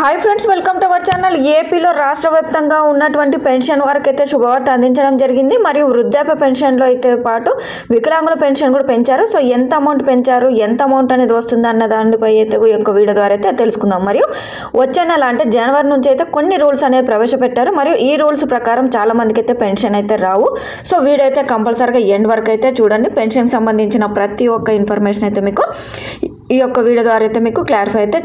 Hi friends, welcome to our channel. ఏపీలో రాష్ట్ర వ్యాప్తంగా ఉన్నటువంటి పెన్షన్ వారికి అయితే శుభవార్త అందించడం జరిగింది. మరియు వృద్ధాప్య పెన్షన్లో అయితే పాటు వికలాంగుల పెన్షన్ కూడా పెంచారు. సో ఎంత అమౌంట్ పెంచారు, ఎంత అమౌంట్ అనేది వస్తుంది అన్న దానిపై అయితే ఈ యొక్క వీడియో ద్వారా అయితే తెలుసుకుందాం. మరియు వచ్చే నెల అంటే జనవరి నుంచి అయితే కొన్ని రూల్స్ అనేవి ప్రవేశపెట్టారు. మరియు ఈ రూల్స్ ప్రకారం చాలా మందికి అయితే పెన్షన్ అయితే రావు. సో వీడియో అయితే కంపల్సరీగా ఎండ్ వరకు అయితే చూడండి. పెన్షన్కి సంబంధించిన ప్రతి ఒక్క ఇన్ఫర్మేషన్ అయితే మీకు ఈ యొక్క వీడియో ద్వారా అయితే మీకు క్లారిఫై అయితే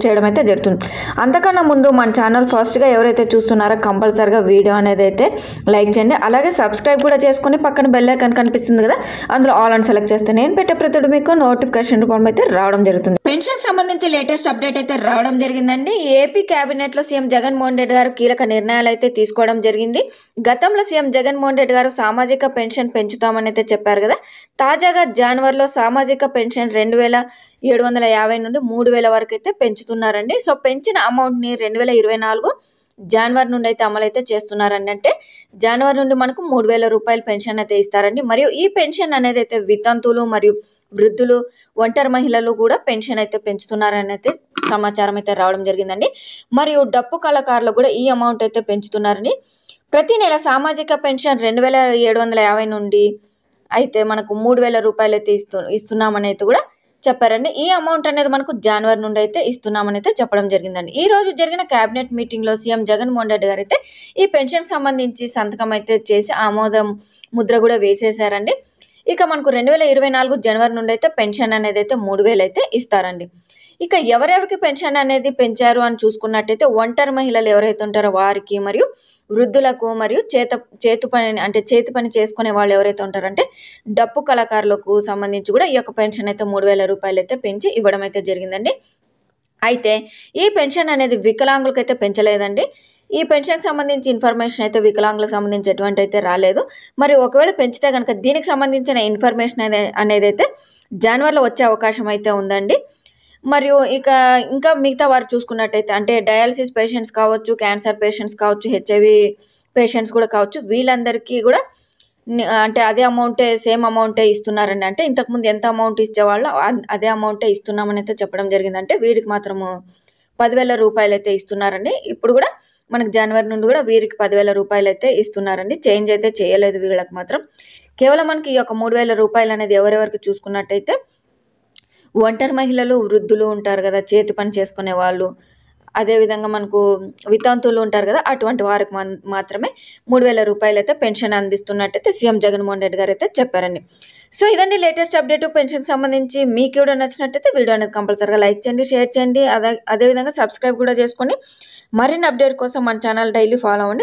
చేయడం అయితే జరుగుతుంది. అంతకన్నా ముందు మన ఛానల్ ఫస్ట్గా ఎవరైతే చూస్తున్నారో కంపల్సరీగా వీడియో అనేది అయితే లైక్ చేయండి. అలాగే సబ్స్క్రైబ్ కూడా చేసుకొని పక్కన బెల్ ఐకాన్ కనిపిస్తుంది కదా, అందులో ఆల్ అని సెలెక్ట్ చేస్తే నేను పెట్టే ప్రతిదీ మీకు నోటిఫికేషన్ రూపంలో అయితే రావడం జరుగుతుంది. పెన్షన్ సంబంధించి లేటెస్ట్ అప్డేట్ అయితే రావడం జరిగిందండి. ఏపీ కేబినెట్ లో సీఎం జగన్మోహన్ రెడ్డి గారు కీలక నిర్ణయాలు అయితే తీసుకోవడం జరిగింది. గతంలో సీఎం జగన్మోహన్ రెడ్డి గారు సామాజిక పెన్షన్ పెంచుతామని అయితే చెప్పారు కదా. తాజాగా జనవరిలో సామాజిక పెన్షన్ 2,750 నుండి 3,000 వరకు అయితే పెంచుతున్నారండి. సో పెంచిన అమౌంట్ని 2024 జనవరి నుండి అయితే అమలైతే చేస్తున్నారండి. అంటే జనవరి నుండి మనకు 3,000 రూపాయల పెన్షన్ అయితే ఇస్తారండి. మరియు ఈ పెన్షన్ అనేది అయితే వితంతువులు మరియు వృద్ధులు, ఒంటరి మహిళలు కూడా పెన్షన్ అయితే పెంచుతున్నారని అయితే సమాచారం అయితే రావడం జరిగిందండి. మరియు డప్పు కళాకారులు కూడా ఈ అమౌంట్ అయితే పెంచుతున్నారని. ప్రతి నెల సామాజిక పెన్షన్ 2,750 నుండి అయితే మనకు 3,000 రూపాయలు అయితే ఇస్తున్నామని అయితే కూడా చెప్పారండి. ఈ అమౌంట్ అనేది మనకు జనవరి నుండి అయితే ఇస్తున్నామని అయితే చెప్పడం జరిగిందండి. ఈ రోజు జరిగిన కేబినెట్ మీటింగ్ లో సీఎం జగన్మోహన్ రెడ్డి గారు అయితే ఈ పెన్షన్ సంబంధించి సంతకం అయితే చేసి ఆమోదం ముద్ర కూడా వేసేసారండి. ఇక మనకు 2024 జనవరి నుండి అయితే పెన్షన్ అనేది అయితే 3,000 అయితే ఇస్తారండి. ఇక ఎవరెవరికి పెన్షన్ అనేది పెంచారు అని చూసుకున్నట్టయితే ఒంటరి మహిళలు ఎవరైతే ఉంటారో వారికి, మరియు వృద్ధులకు, మరియు చేతి పని చేసుకునే వాళ్ళు ఎవరైతే ఉంటారంటే డప్పు కళాకారులకు సంబంధించి కూడా ఈ యొక్క పెన్షన్ అయితే 3,000 రూపాయలు అయితే పెంచి ఇవ్వడం అయితే జరిగిందండి. అయితే ఈ పెన్షన్ అనేది వికలాంగులకు అయితే పెంచలేదండి. ఈ పెన్షన్కి సంబంధించి ఇన్ఫర్మేషన్ అయితే వికలాంగులకు సంబంధించి ఎటువంటి అయితే రాలేదు. మరి ఒకవేళ పెంచితే కనుక దీనికి సంబంధించిన ఇన్ఫర్మేషన్ అనేది అయితే జనవరిలో వచ్చే అవకాశం అయితే ఉందండి. మరియు ఇంకా మిగతా వారు చూసుకున్నట్టయితే అంటే డయాలసిస్ పేషెంట్స్ కావచ్చు, క్యాన్సర్ పేషెంట్స్ కావచ్చు, హెచ్ఐవి పేషెంట్స్ కూడా కావచ్చు, వీళ్ళందరికీ కూడా అంటే అదే అమౌంటే, సేమ్ అమౌంటే ఇస్తున్నారండి. అంటే ఇంతకుముందు ఎంత అమౌంట్ ఇచ్చేవాళ్ళు అదే అమౌంటే ఇస్తున్నామని అయితే చెప్పడం జరిగింది. అంటే వీరికి మాత్రము 10,000 రూపాయలు అయితే ఇస్తున్నారండి. ఇప్పుడు కూడా మనకు జనవరి నుండి కూడా వీరికి 10,000 రూపాయలు అయితే ఇస్తున్నారండి. చేంజ్ అయితే చేయలేదు వీళ్ళకి మాత్రం. కేవలం మనకి ఈ యొక్క 3,000 రూపాయలు అనేది ఎవరెవరికి చూసుకున్నట్టయితే ఒంటరి మహిళలు, వృద్ధులు ఉంటారు కదా, చేతి పని చేసుకునే వాళ్ళు, అదేవిధంగా మనకు వితంతువులు ఉంటారు కదా, అటువంటి వారికి మాత్రమే 3,000 రూపాయలు అయితే పెన్షన్ అందిస్తున్నట్టయితే సీఎం జగన్మోహన్ రెడ్డి గారు అయితే చెప్పారండి. సో ఇదండి లేటెస్ట్ అప్డేట్ పెన్షన్ సంబంధించి. మీకు కూడా నచ్చినట్టయితే వీడియో అనేది కంపల్సరీగా లైక్ చేయండి, షేర్ చేయండి. అదేవిధంగా సబ్స్క్రైబ్ కూడా చేసుకొని మరిన్ని అప్డేట్ కోసం మన ఛానల్ డైలీ ఫాలో అవ్వండి.